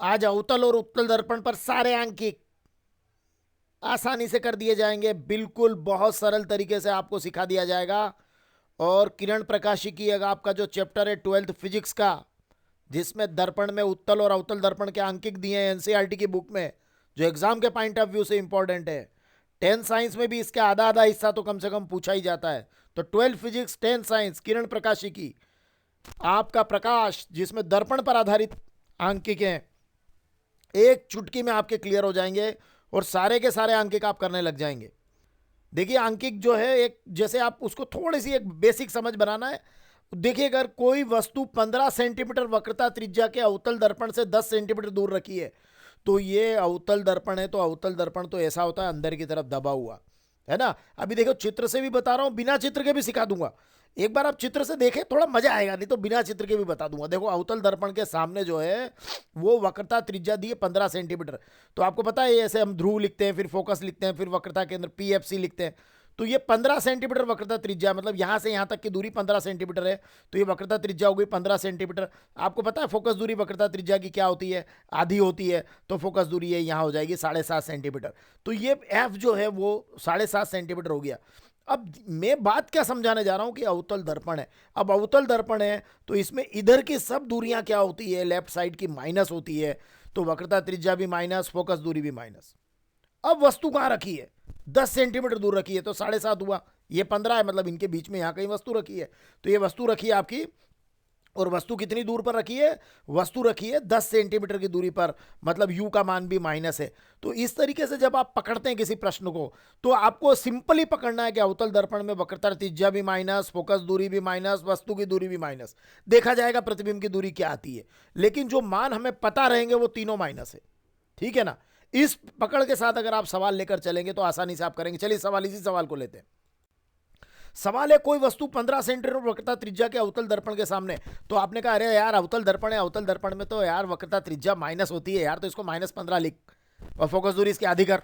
आज अवतल और उत्तल दर्पण पर सारे अंकित आसानी से कर दिए जाएंगे, बिल्कुल बहुत सरल तरीके से आपको सिखा दिया जाएगा। और किरण प्रकाशी की अगर आपका जो चैप्टर है 12th फिजिक्स का, जिसमें दर्पण में उत्तल और अवतल दर्पण के अंकित दिए हैं एनसीईआरटी की बुक में, जो एग्जाम के पॉइंट ऑफ व्यू से इंपॉर्टेंट है। 10 साइंस में भी इसका आधा आधा हिस्सा तो कम से कम पूछा ही जाता है। तो 12 फिजिक्स 10 साइंस किरण प्रकाशी की आपका प्रकाश, जिसमें दर्पण पर आधारित अंकिक हैं, एक चुटकी में आपके क्लियर हो जाएंगे और सारे के सारे अंकिक आप करने लग जाएंगे। देखिए अंकिक जो है, एक जैसे आप उसको थोड़ी सी एक बेसिक समझ बनाना है। देखिए अगर कोई वस्तु 15 सेंटीमीटर वक्रता त्रिज्या के अवतल दर्पण से 10 सेंटीमीटर दूर रखी है, तो ये अवतल दर्पण है। तो अवतल दर्पण तो ऐसा होता है अंदर की तरफ दबा हुआ, है ना। अभी देखो चित्र से भी बता रहा हूं, बिना चित्र के भी सिखा दूंगा। एक बार आप चित्र से देखें, थोड़ा मजा आएगा, नहीं तो बिना चित्र के भी बता दूंगा। देखो अवतल दर्पण के सामने जो है वो वक्रता त्रिज्या दी है 15 सेंटीमीटर। तो आपको पता है ऐसे हम ध्रुव लिखते हैं, फिर फोकस लिखते हैं, फिर वक्रता के अंदर पीएफसी लिखते हैं। तो ये 15 सेंटीमीटर वक्रता त्रिज्या, मतलब यहां से यहां तक की दूरी 15 सेंटीमीटर है। तो ये वक्रता त्रिज्या हो गई 15 सेंटीमीटर। आपको पता है फोकस दूरी वक्रता त्रिज्या की क्या होती है? आधी होती है। तो फोकस दूरी है यहां हो जाएगी 7.5 सेंटीमीटर। तो ये एफ जो है वो 7.5 सेंटीमीटर हो गया। अब मैं बात क्या समझाने जा रहा हूं कि अवतल दर्पण है। अब अवतल दर्पण है तो इसमें इधर की सब दूरियां क्या होती है? लेफ्ट साइड की माइनस होती है। तो वक्रता त्रिज्या भी माइनस, फोकस दूरी भी माइनस। अब वस्तु कहां रखी है? 10 सेंटीमीटर दूर रखी है, तो 7.5 हुआ। ये 15 है, मतलब इनके बीच में यहां कहीं वस्तु रखी है। तो ये वस्तु रखी है आपकी, और वस्तु कितनी दूर पर रखी है? वस्तु रखी है 10 सेंटीमीटर की दूरी पर, मतलब u का मान भी माइनस है। तो इस तरीके से जब आप पकड़ते हैं किसी प्रश्न को, तो आपको सिंपली पकड़ना है कि अवतल दर्पण में वक्रता त्रिज्या भी माइनस, फोकस दूरी भी माइनस, वस्तु की दूरी भी माइनस। देखा जाएगा प्रतिबिंब की दूरी क्या आती है, लेकिन जो मान हमें पता रहेंगे वो तीनों माइनस है। ठीक है ना। इस पकड़ के साथ अगर आप सवाल लेकर चलेंगे तो आसानी से आप करेंगे। चलिए सवाल, इसी सवाल को लेते हैं। सवाल है कोई वस्तु 15 सेंटीमीटर वक्रता त्रिज्या के अवतल दर्पण के सामने। तो आपने कहा अरे यार अवतल दर्पण है, अवतल दर्पण में तो यार वक्रता त्रिज्या माइनस होती है यार, तो इसको -15 लिख और फोकस दूरी इसकी आधी कर।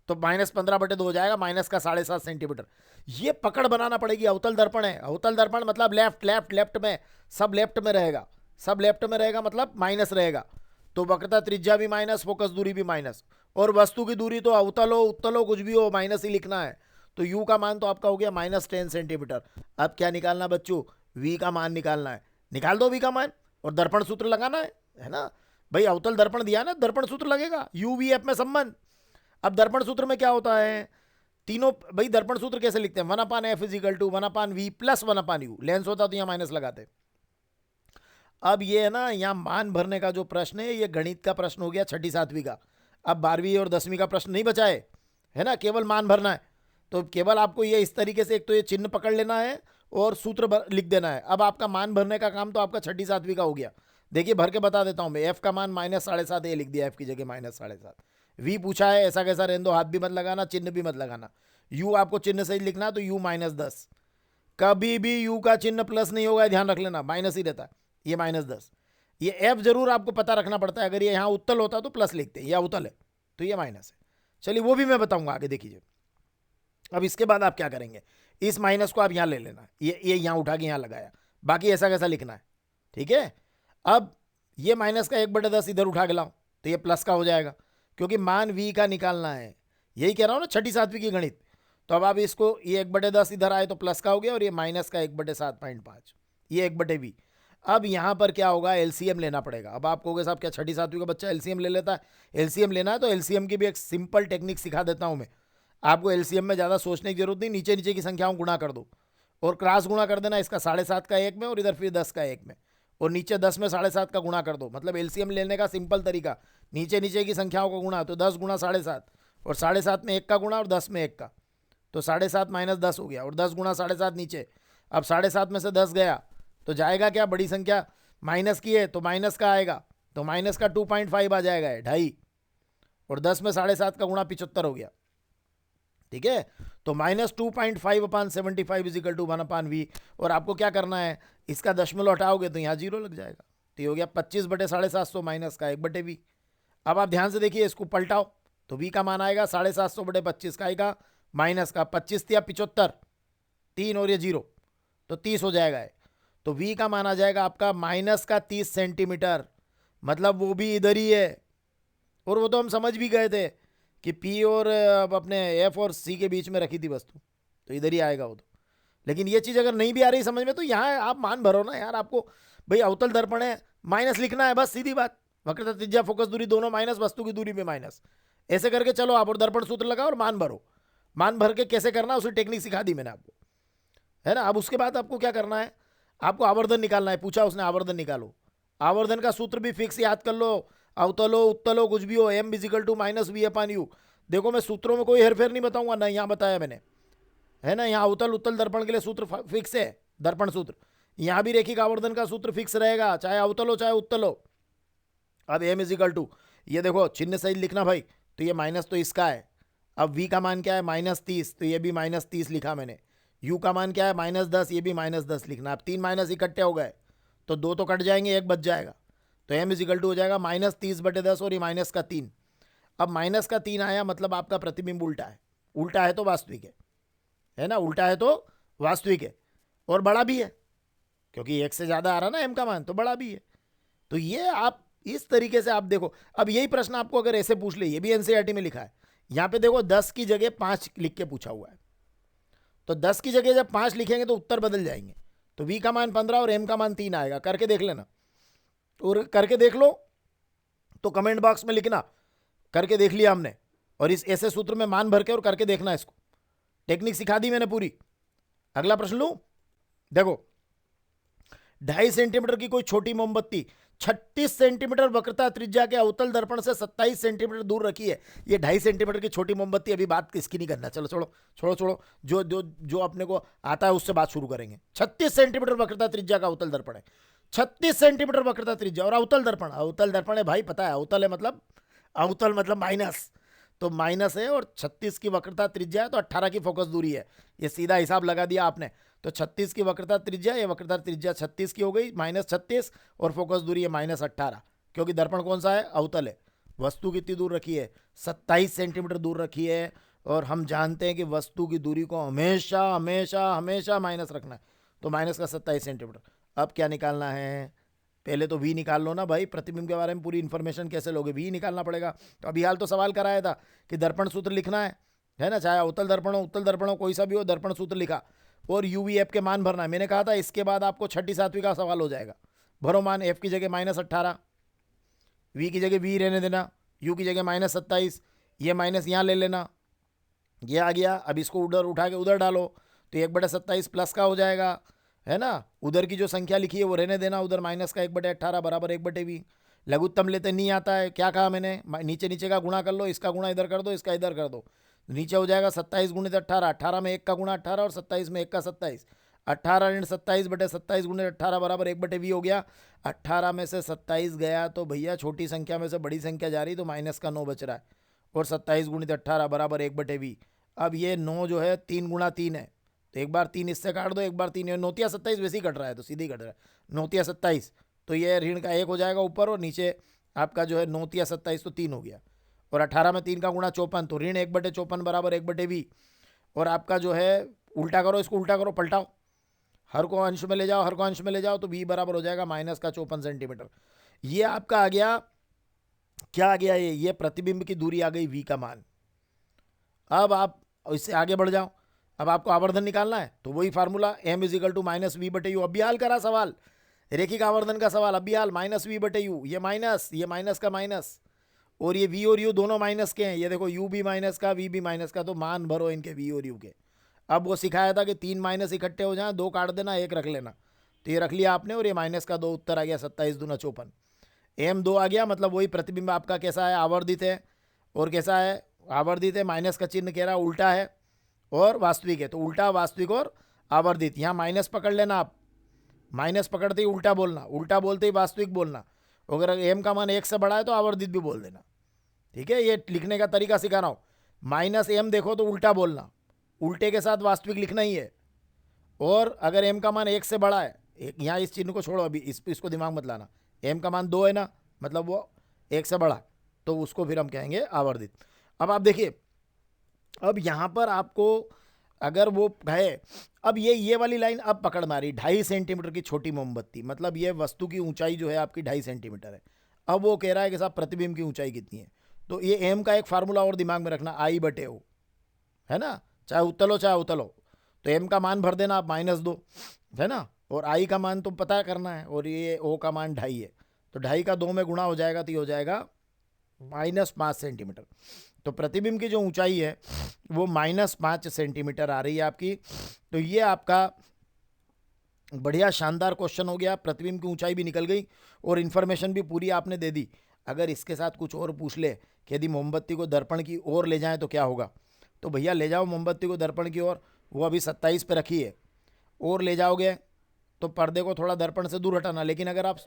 तो -15/2 हो जाएगा, माइनस का 7.5 सेंटीमीटर। ये पकड़ बनाना पड़ेगी। अवतल दर्पण है, अवतल दर्पण मतलब लेफ्ट लेफ्ट लेफ्ट में, सब लेफ्ट में रहेगा, सब लेफ्ट में रहेगा मतलब माइनस रहेगा। तो वक्रता त्रिज्या भी माइनस, फोकस दूरी भी माइनस, और वस्तु की दूरी तो अवतल हो उत्तल हो कुछ भी हो माइनस ही लिखना है। तो u का मान तो आपका हो गया -10 सेंटीमीटर। अब क्या निकालना बच्चों? v का मान निकालना है। निकाल दो v का मान, और दर्पण सूत्र लगाना है ना भाई। अवतल दर्पण दिया ना, दर्पण सूत्र लगेगा, u v f में संबंध। अब दर्पण सूत्र में क्या होता है? तीनों भाई दर्पण सूत्र कैसे लिखते हैं? 1/f = 1/v + 1/u। लेंस होता तो यहां माइनस लगाते। अब ये है ना, यहाँ मान भरने का जो प्रश्न है ये गणित का प्रश्न हो गया 6ठी 7वीं का। अब 12वीं और 10वीं का प्रश्न नहीं बचा है ना, केवल मान भरना है। तो केवल आपको ये इस तरीके से एक तो ये चिन्ह पकड़ लेना है और सूत्र लिख देना है। अब आपका मान भरने का काम तो आपका 6ठी 7वीं का हो गया। देखिए भर के बता देता हूँ मैं। एफ का मान -7.5 ए लिख दिया, एफ की जगह -7.5। वी पूछा है, ऐसा कैसा रहने दो, हाथ भी मत लगाना, चिन्ह भी मत लगाना। यू आपको चिन्ह सही लिखना, तो यू -10। कभी भी यू का चिन्ह प्लस नहीं होगा, ध्यान रख लेना, माइनस ही रहता है। ये -10। ये एफ जरूर आपको पता रखना पड़ता है। अगर ये यहाँ उत्तल होता तो प्लस लिखते हैं, या उत्तल है तो ये माइनस है। चलिए वो भी मैं बताऊंगा आगे, देखिए। अब इसके बाद आप क्या करेंगे? इस माइनस को आप यहाँ ले लेना, ये यहाँ उठा के यहाँ लगाया, बाकी ऐसा कैसा लिखना है। ठीक है। अब ये माइनस का 1/10 इधर उठा के लाओ, तो ये प्लस का हो जाएगा, क्योंकि मान वी का निकालना है। यही कह रहा हूँ ना, 6ठी 7वीं की गणित। तो अब आप इसको, ये 1/10 इधर आए तो प्लस का हो गया, और ये माइनस का 1/7.5, ये 1/v। अब यहाँ पर क्या होगा? एलसीएम लेना पड़ेगा। अब आप कहोगे साहब क्या 6ठी 7वीं का बच्चा एलसीएम ले लेता है? एलसीएम लेना है तो एलसीएम की भी एक सिंपल टेक्निक सिखा देता हूँ मैं आपको। एलसीएम में ज़्यादा सोचने की जरूरत नहीं, नीचे नीचे की संख्याओं गुणा कर दो और क्रॉस गुणा कर देना। इसका 7.5 का 1 में, और इधर फिर 10 का 1 में, और नीचे 10 में 7.5 का गुणा कर दो। मतलब एलसीएम लेने का सिंपल तरीका, नीचे नीचे की संख्याओं का गुणा। तो 10 × 7.5, और 7.5 में 1 का गुणा, और 10 में 1 का, तो 7.5 - 10 हो गया, और 10 × 7.5 नीचे। अब 7.5 में से 10 गया तो जाएगा क्या? बड़ी संख्या माइनस की है तो माइनस का आएगा, तो माइनस का 2.5 आ जाएगा, 2.5, और 10 में 7.5 का गुणा 75 हो गया। ठीक है। तो -2.5/75 = 1/v। और आपको क्या करना है? इसका दशमलव हटाओगे तो यहाँ 0 लग जाएगा। तो ये हो गया 25/750 माइनस का 1/v। अब आप ध्यान से देखिए, इसको पलटाओ तो v का मान आएगा 750/25 का आएगा, माइनस का 25 या 75, 3 और ये 0, तो 30 हो जाएगा। तो v का मान आ जाएगा आपका -30 सेंटीमीटर। मतलब वो भी इधर ही है। और वो तो हम समझ भी गए थे कि पी और अपने एफ और सी के बीच में रखी थी वस्तु, तो इधर ही आएगा वो तो। लेकिन ये चीज़ अगर नहीं भी आ रही समझ में तो यहाँ आप मान भरो ना यार, आपको भाई अवतल दर्पण है, माइनस लिखना है, बस सीधी बात। वक्रता त्रिज्या फोकस दूरी दोनों माइनस, वस्तु की दूरी में माइनस, ऐसे करके चलो आप, और दर्पण सूत्र लगाओ और मान भरो। मान भर के कैसे करना उसी टेक्निक सिखा दी मैंने आपको, है ना। अब उसके बाद आपको क्या करना है, आपको आवर्धन निकालना है। पूछा उसने आवर्धन निकालो, आवर्धन का सूत्र भी फिक्स याद कर लो, अवतल हो उत्तल हो कुछ भी हो, M equal to minus V upon U. देखो मैं सूत्रों में कोई हेरफेर नहीं बताऊंगा ना, यहाँ बताया मैंने, है ना। यहाँ अवतल उत्तल दर्पण के लिए सूत्र फिक्स है, दर्पण सूत्र। यहाँ भी रेखिक आवर्धन का सूत्र फिक्स रहेगा, चाहे अवतल हो चाहे उत्तल हो। अब एम इजिकल टू, ये देखो चिन्ह सही लिखना भाई, तो ये माइनस तो इसका है। अब वी का मान क्या है -30, तो ये भी -30 लिखा मैंने। यू का मान क्या है -10, ये भी -10 लिखना। अब 3 माइनस इकट्ठे हो गए तो 2 तो कट जाएंगे, 1 बच जाएगा, तो एम इजिकल टू हो जाएगा -30/10 और ये -3। अब -3 आया मतलब आपका प्रतिबिंब उल्टा है, उल्टा है तो वास्तविक है ना, उल्टा है तो वास्तविक है और बड़ा भी है, क्योंकि 1 से ज़्यादा आ रहा ना एम का मान, तो बड़ा भी है। तो ये आप इस तरीके से आप देखो। अब यही प्रश्न आपको अगर ऐसे पूछ ले, ये भी एनसीईआरटी में लिखा है, यहाँ पे देखो 10 की जगह 5 लिख के पूछा हुआ है, तो 10 की जगह जब 5 लिखेंगे तो उत्तर बदल जाएंगे, तो वी का मान 15 और एम का मान 3 आएगा। करके देख लेना, और करके देख लो तो कमेंट बॉक्स में लिखना करके देख लिया हमने, और इस ऐसे सूत्र में मान भर के और करके देखना। इसको टेक्निक सिखा दी मैंने पूरी। अगला प्रश्न लूं, देखो 2.5 सेंटीमीटर की कोई छोटी मोमबत्ती 36 सेंटीमीटर वक्रता त्रिज्या के अवतल दर्पण से 27 सेंटीमीटर दूर रखी है। ये 2.5 सेंटीमीटर की छोटी मोमबत्ती, अभी बात किसकी नहीं करना, चलो छोड़ो छोड़ो छोड़ो, जो जो जो अपने को आता है उससे बात शुरू करेंगे। 36 सेंटीमीटर वक्रता त्रिज्या का अवतल दर्पण है, 36 सेंटीमीटर वक्रता त्रिज्या और अवतल दर्पण, अवतल दर्पण है भाई, पता है अवतल है मतलब, अवतल मतलब माइनस, तो माइनस है और 36 की वक्रता त्रिज्या है तो 18 की फोकस दूरी है। ये सीधा हिसाब लगा दिया आपने, तो 36 की वक्रता त्रिज्या, ये वक्रता त्रिज्या 36 की हो गई, -36 और फोकस दूरी है -18, क्योंकि दर्पण कौन सा है, अवतल है। वस्तु कितनी दूर रखी है, 27 सेंटीमीटर दूर रखी है, और हम जानते हैं कि वस्तु की दूरी को हमेशा हमेशा हमेशा माइनस रखना है, तो माइनस का 27 सेंटीमीटर। अब क्या निकालना है, पहले तो वी निकाल लो ना भाई, प्रतिबिंब के बारे में पूरी इन्फॉर्मेशन कैसे लोगे, वी निकालना पड़ेगा। तो अभी हाल तो सवाल कराया था कि दर्पण सूत्र लिखना है ना, चाहे अवतल दर्पण हो उत्तल दर्पण हो कोई सा भी हो, दर्पण सूत्र लिखा और यू वी एफ के मान भरना है। मैंने कहा था इसके बाद आपको 6ठी 7वीं का सवाल हो जाएगा। भरो मान, एफ की जगह -18, वी की जगह वी रहने देना, यू की जगह -27, ये माइनस यहाँ ले लेना, ये आ गया। अब इसको उधर उठा के उधर डालो तो 1/27 प्लस का हो जाएगा, है ना। उधर की जो संख्या लिखी है वो रहने देना, उधर माइनस का 1/18 बराबर 1/v। लघुत्तम लेते नहीं आता है, क्या कहा मैंने, नीचे नीचे का गुणा कर लो, इसका गुणा इधर कर दो, इसका इधर कर दो, नीचे हो जाएगा 27 × 18, 18 में 1 का गुणा 18 और 27 में 1 का 27, 18 × 27/27 × 18 बराबर 1/v हो गया। 18 में से 27 गया तो भैया छोटी संख्या में से बड़ी संख्या जा रही, तो माइनस का 9 बच रहा है, और 27 × 18 बराबर 1/v। अब ये 9 जो है 3 × 3 है, तो एक बार 3 इससे काट दो, एक बार 3, 9 × 27 वैसे ही कट रहा है, तो सीधी कट रहा है 9 × 27, तो ये ऋण का 1 हो जाएगा ऊपर, और नीचे आपका जो है 9 × 27 तो 3 हो गया, और 18 में 3 का गुणा 54, तो ऋण 1/54 बराबर 1/v। और आपका जो है उल्टा करो, इसको उल्टा करो, पलटाओ, हर को अंश में ले जाओ, हर को अंश में ले जाओ, तो v बराबर हो जाएगा -54 सेंटीमीटर। ये आपका आ गया, क्या आ गया, ये प्रतिबिंब की दूरी आ गई v का मान। अब आप इससे आगे बढ़ जाओ, अब आपको आवर्धन निकालना है, तो वही फार्मूला m = -v/u। अब भी हाल करा सवाल, रेखिक आवर्धन का सवाल, अब भी हाल -v/u, ये माइनस का माइनस, और ये v और u दोनों माइनस के हैं, ये देखो u भी माइनस का, v भी माइनस का, तो मान भरो इनके v और u के। अब वो सिखाया था कि 3 माइनस इकट्ठे हो जाए, 2 काट देना, 1 रख लेना, तो ये रख लिया आपने, और ये माइनस का 2 उत्तर आ गया, 27 दूना 54, m 2 आ गया, मतलब वही प्रतिबिंब आपका कैसा है, आवर्धित है, और कैसा है, आवर्धित है, माइनस का चिन्ह कह रहा उल्टा है और वास्तविक है, तो उल्टा वास्तविक और आवर्धित। यहाँ माइनस पकड़ लेना आप, माइनस पकड़ते ही उल्टा बोलना, उल्टा बोलते ही वास्तविक बोलना, अगर एम का मान 1 से बड़ा है तो आवर्धित भी बोल देना, ठीक है। ये लिखने का तरीका सिखा रहा हूँ, -m देखो तो उल्टा बोलना, उल्टे के साथ वास्तविक लिखना ही है, और अगर m का मान 1 से बड़ा है, यहाँ इस चिन्ह को छोड़ो अभी, इसको दिमाग मत लाना, m का मान 2 है ना, मतलब वो 1 से बड़ा, तो उसको फिर हम कहेंगे आवर्धित। अब आप देखिए, अब यहाँ पर आपको अगर वो गए, अब ये वाली लाइन अब पकड़ मारी, 2.5 सेंटीमीटर की छोटी मोमबत्ती, मतलब ये वस्तु की ऊंचाई जो है आपकी 2.5 सेंटीमीटर है। अब वो कह रहा है कि साहब प्रतिबिंब की ऊंचाई कितनी है, तो ये एम का एक फार्मूला और दिमाग में रखना, आई बटे ओ, है ना, चाहे उत्तल हो चाहे उतल हो। तो एम का मान भर देना आप -2, है ना, और आई का मान तो पता करना है, और ये ओ का मान 2.5 है, तो 2.5 का 2 में गुणा हो जाएगा, तो ये हो जाएगा -5 सेंटीमीटर। तो प्रतिबिंब की जो ऊंचाई है वो -5 सेंटीमीटर आ रही है आपकी। तो ये आपका बढ़िया शानदार क्वेश्चन हो गया, प्रतिबिंब की ऊंचाई भी निकल गई और इन्फॉर्मेशन भी पूरी आपने दे दी। अगर इसके साथ कुछ और पूछ ले कि यदि मोमबत्ती को दर्पण की ओर ले जाएं तो क्या होगा, तो भैया ले जाओ मोमबत्ती को दर्पण की ओर, वो अभी 27 पे रखी है, और ले जाओगे तो पर्दे को थोड़ा दर्पण से दूर हटाना। लेकिन अगर आप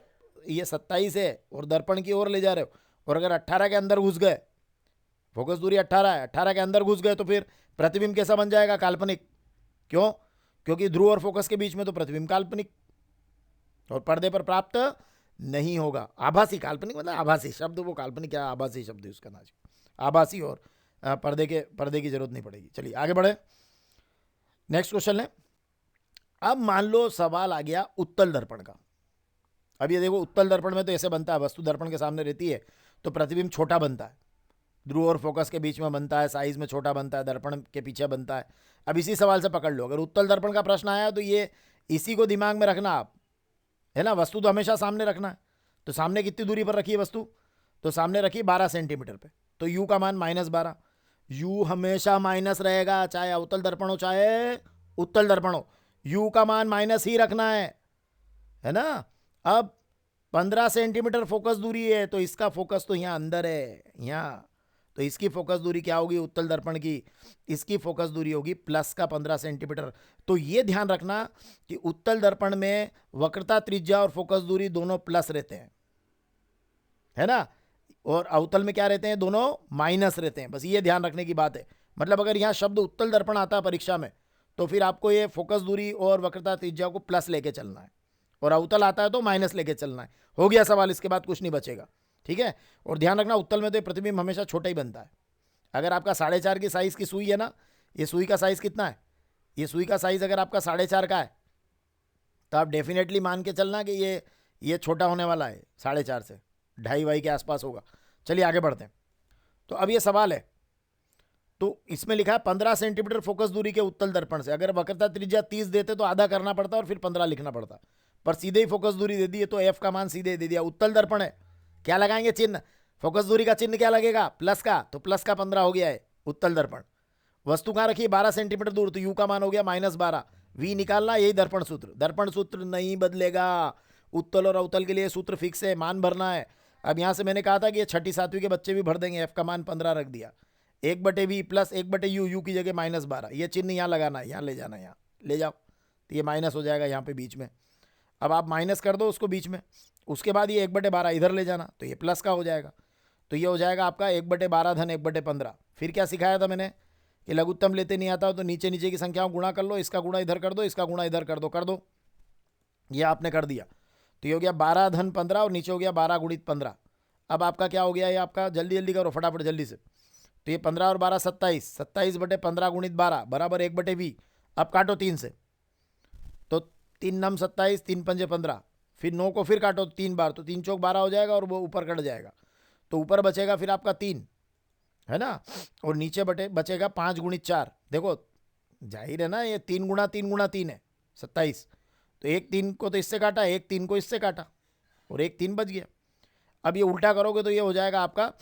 ये 27 है और दर्पण की ओर ले जा रहे हो, और अगर 18 के अंदर घुस गए, फोकस दूरी 18 है, 18 के अंदर घुस गए, तो फिर प्रतिबिंब कैसा बन जाएगा, काल्पनिक। क्यों? क्योंकि ध्रुव और फोकस के बीच में तो प्रतिबिंब काल्पनिक और पर्दे पर प्राप्त नहीं होगा। आभासी, काल्पनिक मतलब आभासी शब्द, वो काल्पनिक क्या, आभासी शब्द है उसका, नाच आभासी, और पर्दे की जरूरत नहीं पड़ेगी। चलिए आगे बढ़े, नेक्स्ट क्वेश्चन है। अब मान लो सवाल आ गया उत्तल दर्पण का। अब ये देखो, उत्तल दर्पण में तो ऐसे बनता है, वस्तु दर्पण के सामने रहती है तो प्रतिबिंब छोटा बनता है, ध्रुव और फोकस के बीच में बनता है, साइज में छोटा बनता है, दर्पण के पीछे बनता है। अब इसी सवाल से पकड़ लो, अगर उत्तल दर्पण का प्रश्न आया तो ये इसी को दिमाग में रखना आप, है ना। वस्तु तो हमेशा सामने रखना है, तो सामने कितनी दूरी पर रखी है वस्तु, तो सामने रखी 12 सेंटीमीटर पे, तो यू का मान -12। यू हमेशा माइनस रहेगा, चाहे अवतल दर्पण हो चाहे उत्तल दर्पण हो, यू का मान माइनस ही रखना है ना। अब 15 सेंटीमीटर फोकस दूरी है, तो इसका फोकस तो यहाँ अंदर है, यहाँ, तो इसकी फोकस दूरी क्या होगी उत्तल दर्पण की, इसकी फोकस दूरी होगी प्लस का 15 सेंटीमीटर। तो ये ध्यान रखना कि उत्तल दर्पण में वक्रता त्रिज्या और फोकस दूरी दोनों प्लस रहते हैं, है ना, और अवतल में क्या रहते हैं, दोनों माइनस रहते हैं। बस ये ध्यान रखने की बात है। मतलब अगर यहाँ शब्द उत्तल दर्पण आता है परीक्षा में, तो फिर आपको ये फोकस दूरी और वक्रता त्रिज्या को प्लस लेके चलना है, और अवतल आता है तो माइनस लेके चलना है। हो गया सवाल, इसके बाद कुछ नहीं बचेगा, ठीक है। और ध्यान रखना उत्तल में तो प्रतिबिंब हमेशा छोटा ही बनता है। अगर आपका 4.5 की साइज की सुई है ना, ये सुई का साइज कितना है, ये सुई का साइज अगर आपका 4.5 का है, तो आप डेफिनेटली मान के चलना कि ये छोटा होने वाला है, 4.5 से 2.5 के आसपास होगा। चलिए आगे बढ़ते हैं। तो अब ये सवाल है, तो इसमें लिखा है 15 सेंटीमीटर फोकस दूरी के उत्तल दर्पण से, अगर वक्रता त्रिज्या 30 देते तो आधा करना पड़ता और फिर 15 लिखना पड़ता, पर सीधे ही फोकस दूरी दे दी है, तो एफ का मान सीधे दे दिया। उत्तल दर्पण है, क्या लगाएंगे चिन्ह, फोकस दूरी का चिन्ह क्या लगेगा, प्लस का, तो प्लस का 15 हो गया है उत्तल दर्पण। वस्तु कहाँ रखी, 12 सेंटीमीटर दूर, तो यू का मान हो गया -12। वी निकालना, यही दर्पण सूत्र, दर्पण सूत्र नहीं बदलेगा, उत्तल और अवतल के लिए सूत्र फिक्स है, मान भरना है। अब यहाँ से मैंने कहा था कि ये 6ठी 7वीं के बच्चे भी भर देंगे, एफ का मान 15 रख दिया, 1/v प्लस 1/u, यू की जगह -12, ये चिन्ह यहाँ लगाना है, यहाँ ले जाना है, यहाँ ले जाओ, तो ये माइनस हो जाएगा यहाँ पे बीच में। अब आप माइनस कर दो उसको बीच में, उसके बाद ये 1/12 इधर ले जाना, तो ये प्लस का हो जाएगा, तो ये हो जाएगा आपका 1/12 धन 1/15। फिर क्या सिखाया था मैंने कि लघुत्तम लेते नहीं आता हो तो नीचे नीचे की संख्याओं गुणा कर लो, इसका गुणा इधर कर दो, इसका गुणा इधर कर दो, ये आपने कर दिया, तो ये हो गया 12 धन 15 और नीचे हो गया 12 गुणित 15। अब आपका क्या हो गया, ये आपका जल्दी जल्दी करो फटाफट जल्दी से, तो ये 15 और 12 27, 27/15 गुणित 12 बराबर 1/v। अब काटो 3 से, तो 3 नम 27, 3 पंजे 15, फिर 9 को फिर काटो 3 बार, तो 3 चौक 12 हो जाएगा और वो ऊपर कट जाएगा, तो ऊपर बचेगा फिर आपका 3, है ना, और नीचे बचेगा 5 गुणित 4। देखो जाहिर है ना, ये 3 गुणा 3 गुणा 3 है 27, तो एक 3 को तो इससे काटा, एक 3 को इससे काटा, और एक 3 बच गया। अब ये उल्टा करोगे तो ये हो जाएगा आपका,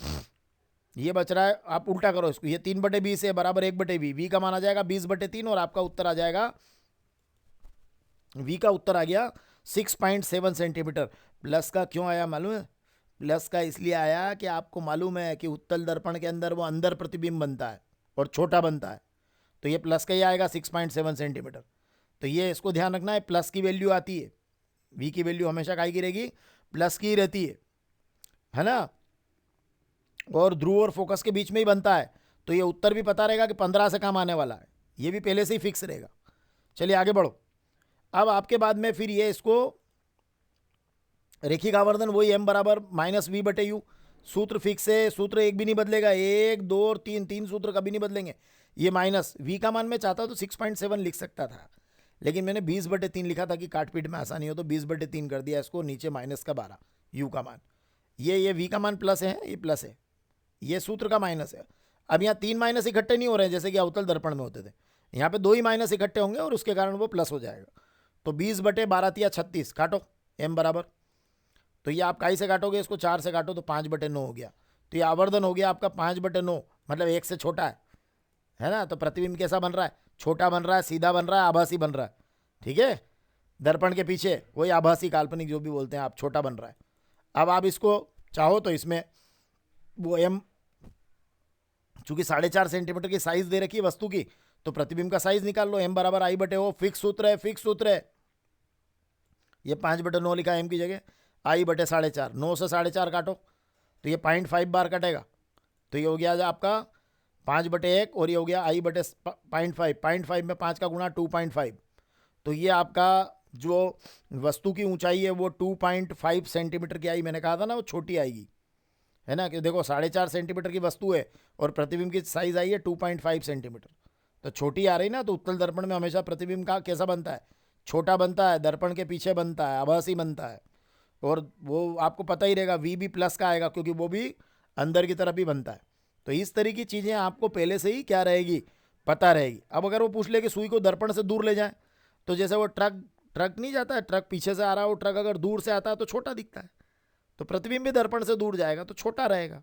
ये बच रहा है, आप उल्टा करो इसको, ये 3/20 है बराबर 1/v, वी का मान आ जाएगा 20/3, और आपका उत्तर आ जाएगा, वी का उत्तर आ गया 6.7 सेंटीमीटर। प्लस का क्यों आया मालूम है, प्लस का इसलिए आया कि आपको मालूम है कि उत्तल दर्पण के अंदर वो अंदर प्रतिबिंब बनता है और छोटा बनता है, तो ये प्लस का ही आएगा 6.7 सेंटीमीटर। तो ये इसको ध्यान रखना है, प्लस की वैल्यू आती है, वी की वैल्यू हमेशा काय की रहेगी, प्लस की रहती है ना, और ध्रुव और फोकस के बीच में ही बनता है, तो ये उत्तर भी पता रहेगा कि 15 से कम आने वाला है, ये भी पहले से ही फिक्स रहेगा। चलिए आगे बढ़ो। अब आपके बाद में फिर ये इसको रेखिक आवर्धन वही m बराबर -v/u, सूत्र फिक्स है, सूत्र एक भी नहीं बदलेगा, 1 2 और 3 सूत्र कभी नहीं बदलेंगे। ये माइनस वी का मान मैं चाहता तो 6.7 लिख सकता था, लेकिन मैंने 20/3 लिखा था कि काटपीट में आसानी हो, तो 20/3 कर दिया इसको, नीचे -12 यू का मान, ये v का मान प्लस है, ये प्लस है, ये सूत्र का माइनस है। अब यहाँ 3 माइनस इकट्ठे नहीं हो रहे हैं जैसे कि अवतल दर्पण में होते थे, यहाँ पे 2 ही माइनस इकट्ठे होंगे और उसके कारण वो प्लस हो जाएगा। तो 20/12 काटो m बराबर, तो ये आप काई से काटोगे, इसको 4 से काटो तो 5/9 हो गया। तो ये आवर्धन हो गया आपका 5/9, मतलब 1 से छोटा है ना। तो प्रतिबिंब कैसा बन रहा है, छोटा बन रहा है, सीधा बन रहा है, आभासी बन रहा है। ठीक है, दर्पण के पीछे वही आभासी काल्पनिक जो भी बोलते हैं आप, छोटा बन रहा है। अब आप इसको चाहो तो इसमें वो m, चूंकि 4.5 सेंटीमीटर की साइज दे रखी है वस्तु की, तो प्रतिबिंब का साइज निकाल लो, m बराबर I/O, फिक्स सूत्र है, फिक्स सूत्र है। ये 5/9 लिखा है m की जगह, I/4.5, 9 से 4.5 काटो तो ये 0.5 बार कटेगा, तो ये हो गया आपका 5/1 और ये हो गया I/0.5, 0.5 में 5 का गुणा 2.5। तो ये आपका जो वस्तु की ऊंचाई है वो 2.5 सेंटीमीटर की आई, मैंने कहा था ना वो छोटी आएगी, है ना। कि देखो 4.5 सेंटीमीटर की वस्तु है और प्रतिबिंब की साइज आई है 2.5 सेंटीमीटर, तो छोटी आ रही ना। तो उत्तल दर्पण में हमेशा प्रतिबिंब का कैसा बनता है, छोटा बनता है, दर्पण के पीछे बनता है, आभासी बनता है। और वो आपको पता ही रहेगा v भी प्लस का आएगा क्योंकि वो भी अंदर की तरफ ही बनता है। तो इस तरह की चीज़ें आपको पहले से ही क्या रहेगी, पता रहेगी। अब अगर वो पूछ ले कि सुई को दर्पण से दूर ले जाएं, तो जैसे वो ट्रक नहीं जाता है, ट्रक पीछे से आ रहा है, वो ट्रक अगर दूर से आता है तो छोटा दिखता है, तो प्रतिबिंब भी दर्पण से दूर जाएगा तो छोटा रहेगा,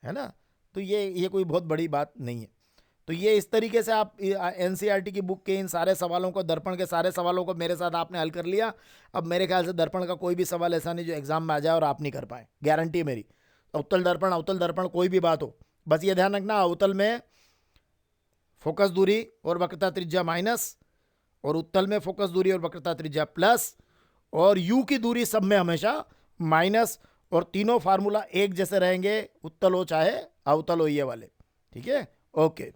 है ना। तो ये कोई बहुत बड़ी बात नहीं है। तो ये इस तरीके से आप एनसीईआरटी की बुक के इन सारे सवालों को, दर्पण के सारे सवालों को मेरे साथ आपने हल कर लिया। अब मेरे ख्याल से दर्पण का कोई भी सवाल ऐसा नहीं जो एग्जाम में आ जाए और आप नहीं कर पाए, गारंटी मेरी। अवतल दर्पण कोई भी बात हो, बस ये ध्यान रखना अवतल में फोकस दूरी और वक्रता त्रिज्या माइनस, और उत्तल में फोकस दूरी और वक्रता त्रिज्या प्लस, और यू की दूरी सब में हमेशा माइनस, और तीनों फार्मूला एक जैसे रहेंगे, उत्तल हो चाहे अवतल हो, ये वाले। ठीक है, ओके।